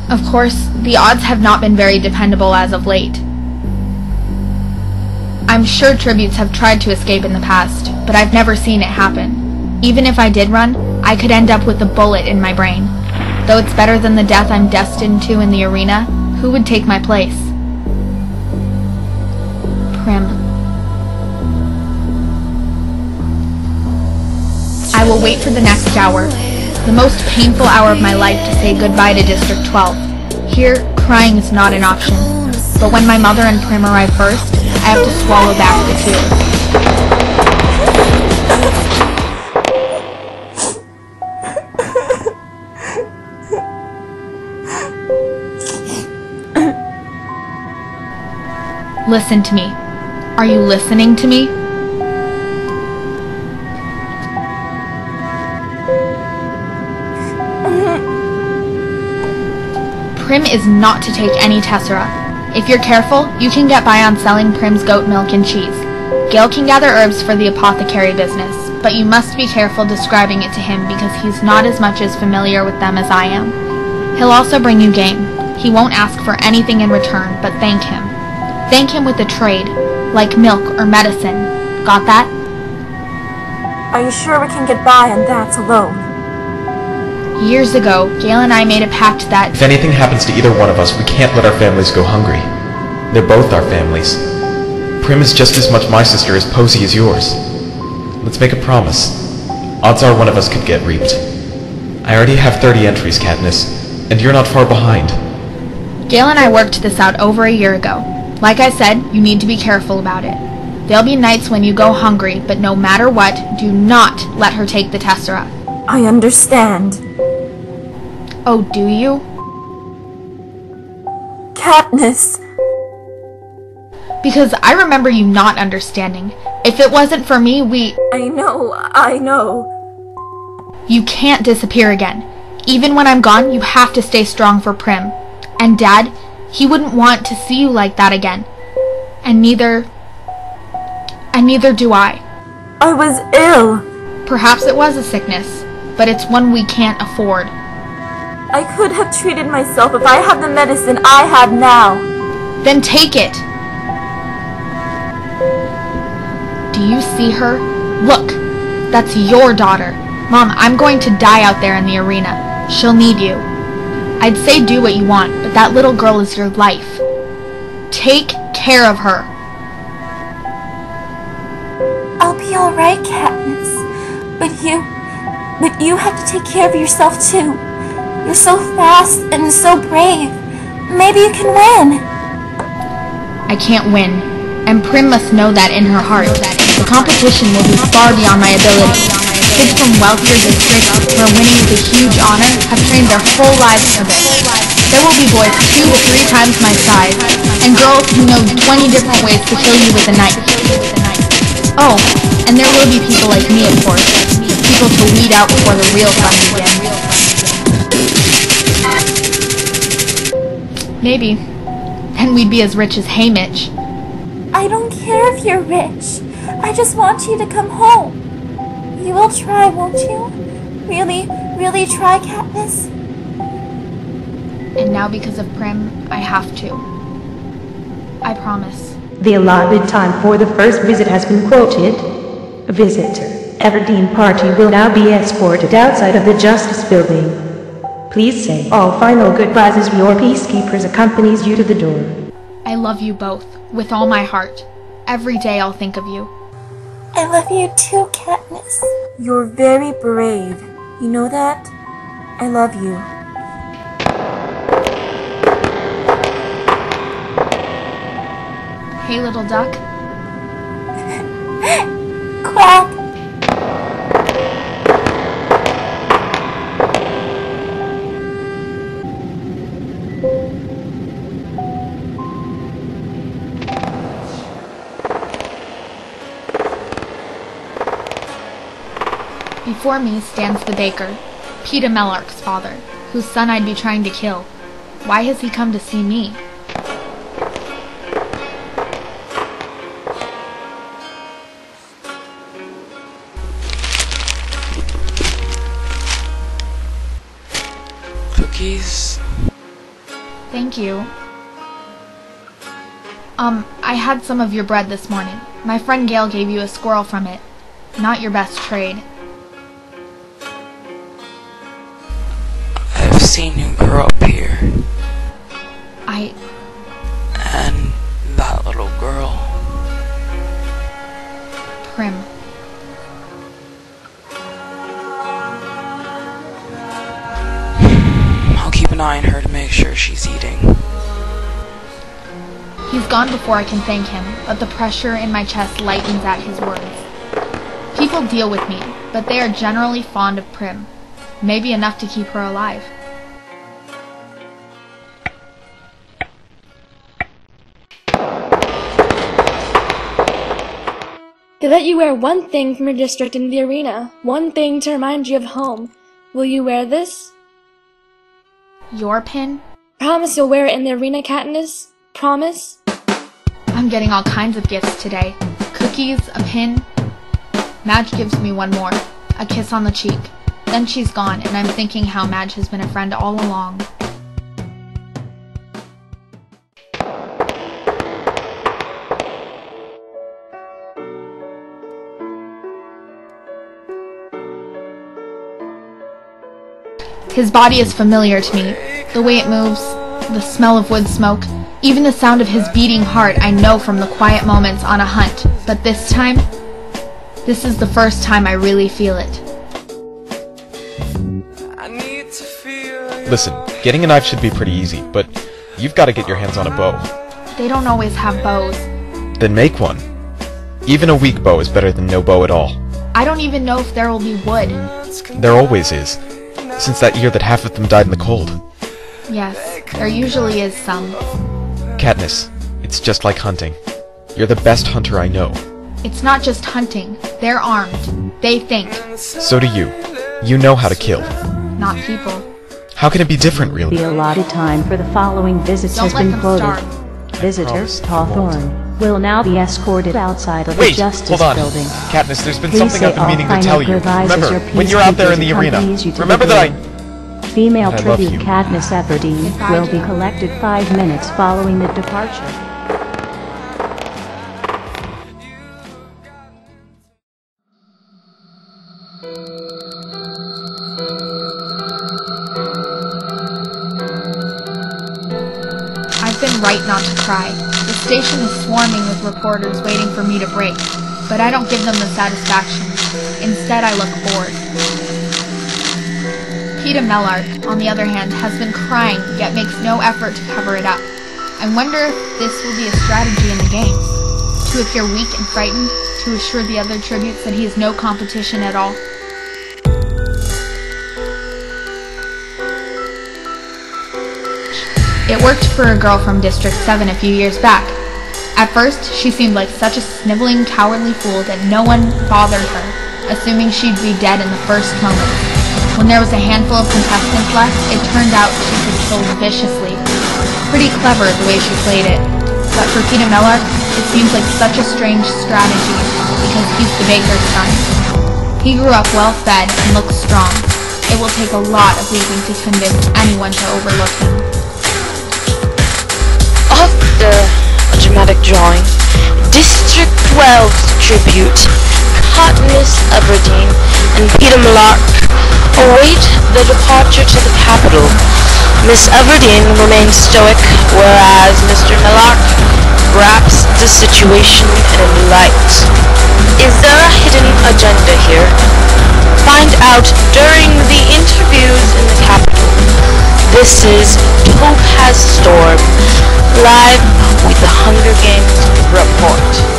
Of course, the odds have not been very dependable as of late. I'm sure tributes have tried to escape in the past, but I've never seen it happen. Even if I did run, I could end up with a bullet in my brain. Though it's better than the death I'm destined to in the arena, who would take my place? Prim. I will wait for the next hour, the most painful hour of my life, to say goodbye to District 12. Here, crying is not an option, but when my mother and Prim arrive first, I have to swallow back the tears. Listen to me. Are you listening to me? Prim is not to take any tessera. If you're careful, you can get by on selling Prim's goat milk and cheese. Gale can gather herbs for the apothecary business, but you must be careful describing it to him because he's not as much as familiar with them as I am. He'll also bring you game. He won't ask for anything in return, but thank him. Thank him with a trade, like milk or medicine. Got that? Are you sure we can get by on that alone? Years ago, Gale and I made a pact that if anything happens to either one of us, we can't let our families go hungry. They're both our families. Prim is just as much my sister as Posey is yours. Let's make a promise. Odds are one of us could get reaped. I already have 30 entries, Katniss, and you're not far behind. Gale and I worked this out over a year ago. Like I said, you need to be careful about it. There'll be nights when you go hungry, but no matter what, do not let her take the tessera. I understand. Oh, do you? Katniss! Because I remember you not understanding. If it wasn't for me, I know. You can't disappear again. Even when I'm gone, you have to stay strong for Prim. And Dad, he wouldn't want to see you like that again. And neither do I. I was ill. Perhaps it was a sickness, but it's one we can't afford. I could have treated myself if I had the medicine I have now. Then take it. Do you see her? Look, that's your daughter. Mom, I'm going to die out there in the arena. She'll need you. I'd say do what you want, but that little girl is your life. Take care of her. I'll be alright, Katniss. But you have to take care of yourself too. You're so fast and so brave. Maybe you can win. I can't win, and Prim must know that in her heart. The competition will be far beyond my ability. Kids from wealthier districts where winning is a huge honor have trained their whole lives for this. There will be boys 2 to 3 times my size, and girls who know 20 different ways to kill you with a knife. Oh, and there will be people like me, of course. People to weed out before the real fun begins. Maybe. Then we'd be as rich as Haymitch. I don't care if you're rich. I just want you to come home. You will try, won't you? Really try, Katniss? And now because of Prim, I have to. I promise. The allotted time for the first visit has been quoted. Visitor, Everdeen party will now be escorted outside of the Justice Building. Please say all final goodbyes as your peacekeepers accompanies you to the door. I love you both, with all my heart. Every day I'll think of you. I love you too, Katniss. You're very brave. You know that? I love you. Hey, little duck. Quack! Before me stands the baker, Peeta Mellark's father, whose son I'd be trying to kill. Why has he come to see me? Cookies? Thank you. I had some of your bread this morning. My friend Gale gave you a squirrel from it. Not your best trade. I've seen you grow up here. And that little girl. Prim. I'll keep an eye on her to make sure she's eating. He's gone before I can thank him, but the pressure in my chest lightens at his words. People deal with me, but they are generally fond of Prim. Maybe enough to keep her alive. They let you wear one thing from your district in the arena, one thing to remind you of home. Will you wear this? Your pin? Promise you'll wear it in the arena, Katniss? Promise? I'm getting all kinds of gifts today. Cookies, a pin. Madge gives me one more. A kiss on the cheek. Then she's gone, and I'm thinking how Madge has been a friend all along. His body is familiar to me. The way it moves, the smell of wood smoke, even the sound of his beating heart I know from the quiet moments on a hunt. But this time, this is the first time I really feel it. Listen, getting a knife should be pretty easy, but you've got to get your hands on a bow. They don't always have bows. Then make one. Even a weak bow is better than no bow at all. I don't even know if there will be wood. There always is, since that year that half of them died in the cold. Yes, there usually is some. Katniss, it's just like hunting. You're the best hunter I know. It's not just hunting. They're armed. They think. So do you. You know how to kill. Not people. How can it be different, really? The allotted time for the following visits Don't has let been them quoted. starve. Visitor promise I Hawthorne will now be escorted outside of the Wait, Justice hold on. Building. Katniss, there's been Please something say I've been all meaning to final tell you. goodbyes as Remember, your when you're out there in the peacekeepers arena, accompanies you to the remember that building. Female I love tribute you. Katniss Everdeen Goodbye, will be Jill. collected 5 minutes following the departure. I've been right not to cry. The station is swarming with reporters waiting for me to break, but I don't give them the satisfaction. Instead, I look bored. Peeta Mellark, on the other hand, has been crying, yet makes no effort to cover it up. I wonder if this will be a strategy in the games. To appear weak and frightened, to assure the other tributes that he is no competition at all. It worked for a girl from District 7 a few years back. At first, she seemed like such a sniveling, cowardly fool that no one bothered her, assuming she'd be dead in the first moment. When there was a handful of contestants left, it turned out she could kill viciously. Pretty clever the way she played it. But for Peeta Mellark, it seems like such a strange strategy, because he's the baker's son. He grew up well-fed and looks strong. It will take a lot of weeping to convince anyone to overlook him. After a dramatic drawing, District 12's tribute, Katniss Everdeen and Peeta Mellark await the departure to the capital. Miss Everdeen remains stoic, whereas Mr. Mellark wraps the situation in a light. Is there a hidden agenda here? Find out during the interviews in the capital. This is Topaz Storm, live with the Hunger Games report.